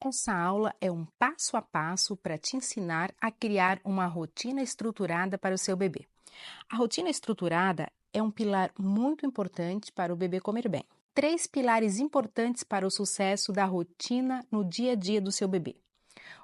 Essa aula é um passo a passo para te ensinar a criar uma rotina estruturada para o seu bebê. A rotina estruturada é um pilar muito importante para o bebê comer bem. Três pilares importantes para o sucesso da rotina no dia a dia do seu bebê.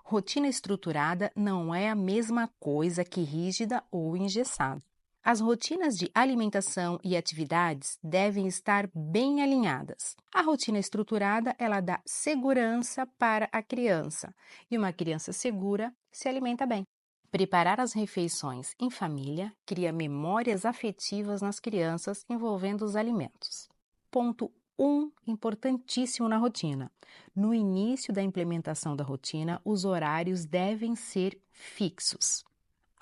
Rotina estruturada não é a mesma coisa que rígida ou engessada. As rotinas de alimentação e atividades devem estar bem alinhadas. A rotina estruturada, ela dá segurança para a criança, e uma criança segura se alimenta bem. Preparar as refeições em família cria memórias afetivas nas crianças envolvendo os alimentos. Ponto 1, importantíssimo na rotina. No início da implementação da rotina, os horários devem ser fixos.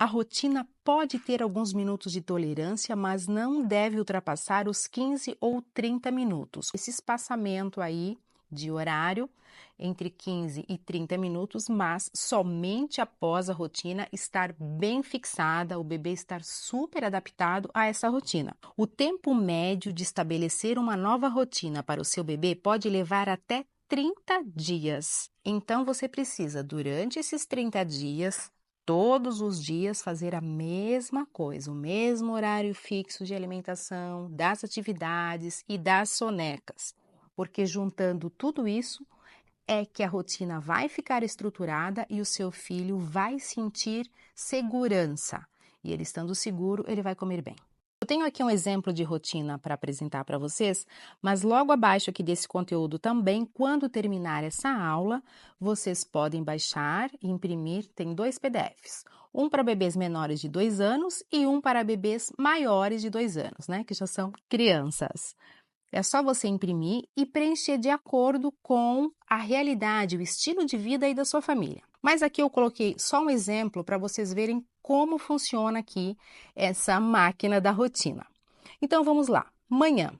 A rotina pode ter alguns minutos de tolerância, mas não deve ultrapassar os 15 ou 30 minutos. Esse espaçamento aí de horário entre 15 e 30 minutos, mas somente após a rotina estar bem fixada, o bebê estar super adaptado a essa rotina. O tempo médio de estabelecer uma nova rotina para o seu bebê pode levar até 30 dias. Então você precisa, durante esses 30 dias, todos os dias fazer a mesma coisa, o mesmo horário fixo de alimentação, das atividades e das sonecas, porque juntando tudo isso é que a rotina vai ficar estruturada e o seu filho vai sentir segurança. E ele estando seguro, ele vai comer bem. Eu tenho aqui um exemplo de rotina para apresentar para vocês, mas logo abaixo aqui desse conteúdo também, quando terminar essa aula, vocês podem baixar e imprimir, tem 2 PDFs. Um para bebês menores de 2 anos e um para bebês maiores de 2 anos, né? Que já são crianças. É só você imprimir e preencher de acordo com a realidade, o estilo de vida aí da sua família. Mas aqui eu coloquei só um exemplo para vocês verem como funciona aqui essa máquina da rotina. Então vamos lá. Manhã,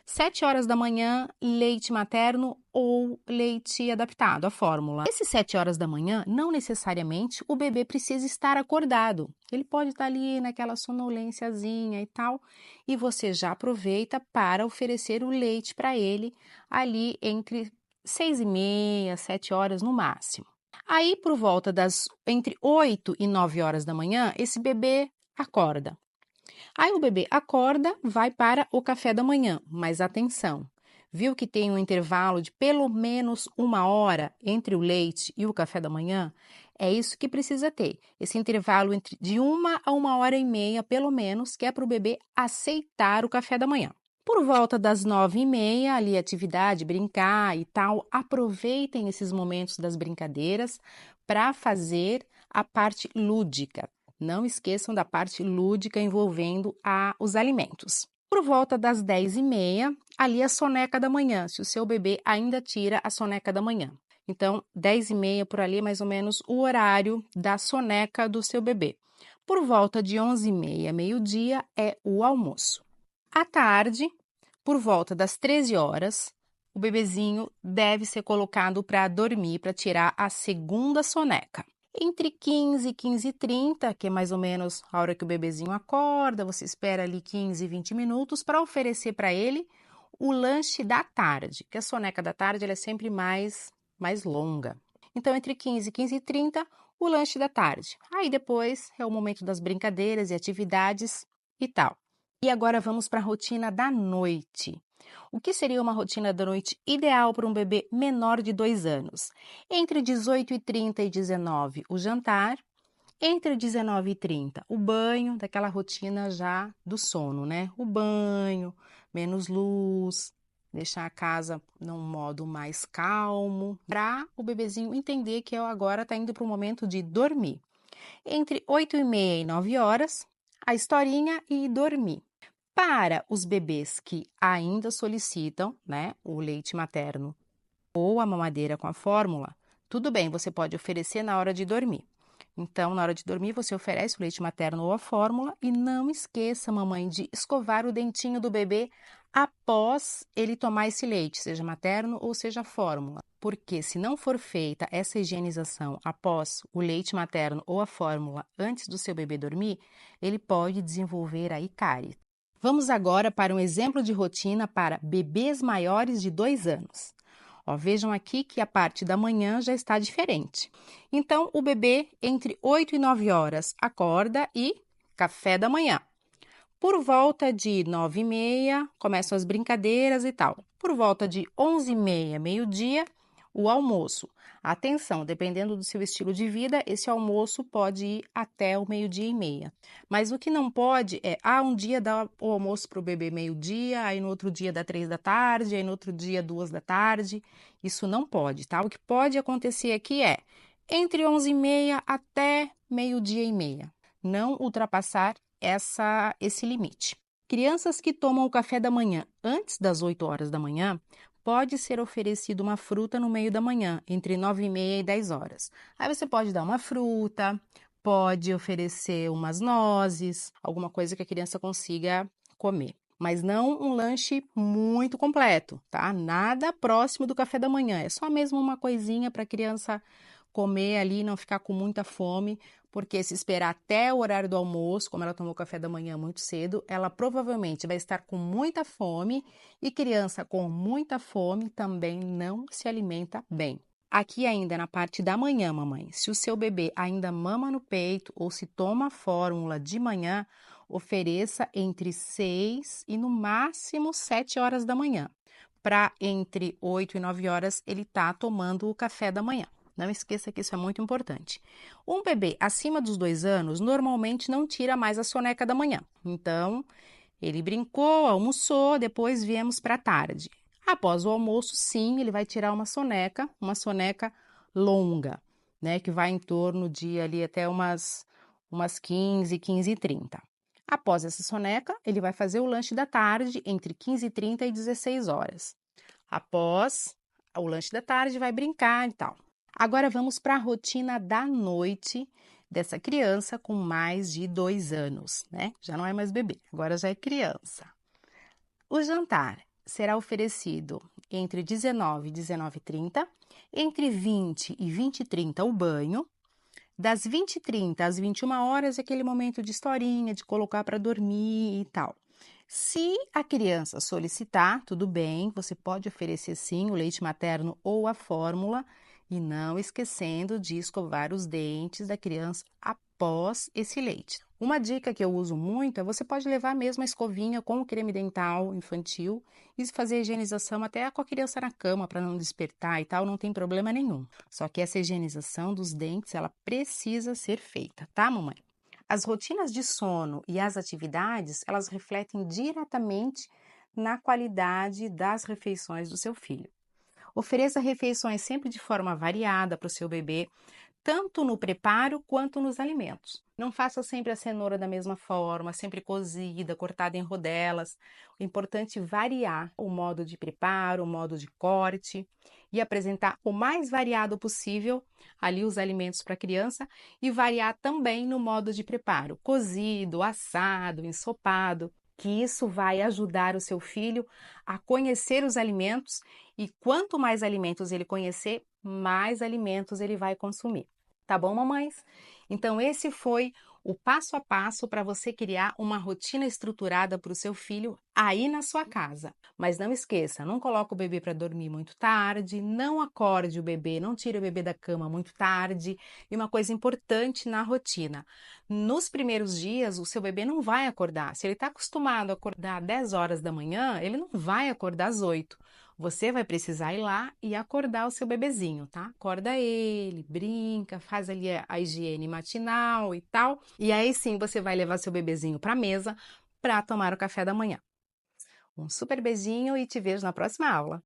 7 horas da manhã, leite materno ou leite adaptado, a fórmula. Esses 7 horas da manhã, não necessariamente o bebê precisa estar acordado. Ele pode estar ali naquela sonolênciazinha e tal, e você já aproveita para oferecer o leite para ele ali entre 6h30, 7 horas no máximo. Aí, por volta entre 8 e 9 horas da manhã, esse bebê acorda. Aí o bebê acorda, vai para o café da manhã, mas atenção, viu que tem um intervalo de pelo menos 1 hora entre o leite e o café da manhã? É isso que precisa ter, esse intervalo de 1 a 1h30, pelo menos, que é para o bebê aceitar o café da manhã. Por volta das 9h30, ali atividade, brincar e tal, aproveitem esses momentos das brincadeiras para fazer a parte lúdica. Não esqueçam da parte lúdica envolvendo os alimentos. Por volta das 10h30, ali a soneca da manhã, se o seu bebê ainda tira a soneca da manhã. Então, 10h30 por ali, mais ou menos, o horário da soneca do seu bebê. Por volta de 11h30, meio-dia, é o almoço. À tarde, por volta das 13 horas, o bebezinho deve ser colocado para dormir, para tirar a segunda soneca. Entre 15 e 15h30, que é mais ou menos a hora que o bebezinho acorda, você espera ali 15, 20 minutos para oferecer para ele o lanche da tarde, que a soneca da tarde ela é sempre mais longa. Então, entre 15 e 15h30, o lanche da tarde. Aí depois é o momento das brincadeiras e atividades e tal. E agora vamos para a rotina da noite. O que seria uma rotina da noite ideal para um bebê menor de 2 anos? Entre 18h30 e 19h, o jantar. Entre 19h30, o banho, daquela rotina já do sono, né? O banho, menos luz, deixar a casa num modo mais calmo, para o bebezinho entender que agora está indo para o momento de dormir. Entre 8h30 e 9 horas, a historinha e dormir. Para os bebês que ainda solicitam, né, o leite materno ou a mamadeira com a fórmula, tudo bem, você pode oferecer na hora de dormir. Então, na hora de dormir, você oferece o leite materno ou a fórmula e não esqueça, mamãe, de escovar o dentinho do bebê após ele tomar esse leite, seja materno ou seja fórmula. Porque se não for feita essa higienização após o leite materno ou a fórmula antes do seu bebê dormir, ele pode desenvolver aí cárie. Vamos agora para um exemplo de rotina para bebês maiores de 2 anos. Ó, vejam aqui que a parte da manhã já está diferente. Então, o bebê, entre 8 e 9 horas, acorda e café da manhã. Por volta de 9h30, começam as brincadeiras e tal. Por volta de 11h30, meio-dia, o almoço. Atenção, dependendo do seu estilo de vida, esse almoço pode ir até o meio-dia e meia. Mas o que não pode é, um dia dá o almoço para o bebê meio-dia, aí no outro dia dá 3 da tarde, aí no outro dia 2 da tarde. Isso não pode, tá? O que pode acontecer aqui é entre 11h30 até meio-dia e meia. Não ultrapassar esse limite. Crianças que tomam o café da manhã antes das 8 horas da manhã, pode ser oferecido uma fruta no meio da manhã, entre 9h30 e 10 horas. Aí você pode dar uma fruta, pode oferecer umas nozes, alguma coisa que a criança consiga comer. Mas não um lanche muito completo, tá? Nada próximo do café da manhã. É só mesmo uma coisinha para a criança comer ali e não ficar com muita fome, porque se esperar até o horário do almoço, como ela tomou café da manhã muito cedo, ela provavelmente vai estar com muita fome e criança com muita fome também não se alimenta bem. Aqui ainda na parte da manhã, mamãe, se o seu bebê ainda mama no peito ou se toma fórmula de manhã, ofereça entre 6 e no máximo 7 horas da manhã. Para entre 8 e 9 horas ele tá tomando o café da manhã. Não esqueça que isso é muito importante. Um bebê acima dos 2 anos normalmente não tira mais a soneca da manhã. Então, ele brincou, almoçou, depois viemos para a tarde. Após o almoço, sim, ele vai tirar uma soneca longa, né? Que vai em torno de ali até umas 15h30. Após essa soneca, ele vai fazer o lanche da tarde entre 15h30 e 16 horas. Após o lanche da tarde, vai brincar e tal. Agora vamos para a rotina da noite dessa criança com mais de 2 anos, né? Já não é mais bebê, agora já é criança. O jantar será oferecido entre 19 e 19h30, entre 20 e 20h30 o banho, das 20h30 às 21 horas é aquele momento de historinha, de colocar para dormir e tal. Se a criança solicitar, tudo bem, você pode oferecer sim o leite materno ou a fórmula, e não esquecendo de escovar os dentes da criança após esse leite. Uma dica que eu uso muito é você pode levar mesmo a escovinha com o creme dental infantil e fazer a higienização até com a criança na cama para não despertar e tal, não tem problema nenhum. Só que essa higienização dos dentes, ela precisa ser feita, tá, mamãe? As rotinas de sono e as atividades, elas refletem diretamente na qualidade das refeições do seu filho. Ofereça refeições sempre de forma variada para o seu bebê, tanto no preparo quanto nos alimentos. Não faça sempre a cenoura da mesma forma, sempre cozida, cortada em rodelas. O importante é variar o modo de preparo, o modo de corte e apresentar o mais variado possível ali os alimentos para a criança e variar também no modo de preparo, cozido, assado, ensopado, que isso vai ajudar o seu filho a conhecer os alimentos e quanto mais alimentos ele conhecer, mais alimentos ele vai consumir. Tá bom, mamães? Então, esse foi o passo a passo para você criar uma rotina estruturada para o seu filho aí na sua casa. Mas não esqueça, não coloque o bebê para dormir muito tarde, não acorde o bebê, não tire o bebê da cama muito tarde. E uma coisa importante na rotina, nos primeiros dias o seu bebê não vai acordar. Se ele está acostumado a acordar às 10 horas da manhã, ele não vai acordar às 8. Você vai precisar ir lá e acordar o seu bebezinho, tá? Acorda ele, brinca, faz ali a higiene matinal e tal. E aí sim você vai levar seu bebezinho para a mesa para tomar o café da manhã. Um super beijinho e te vejo na próxima aula.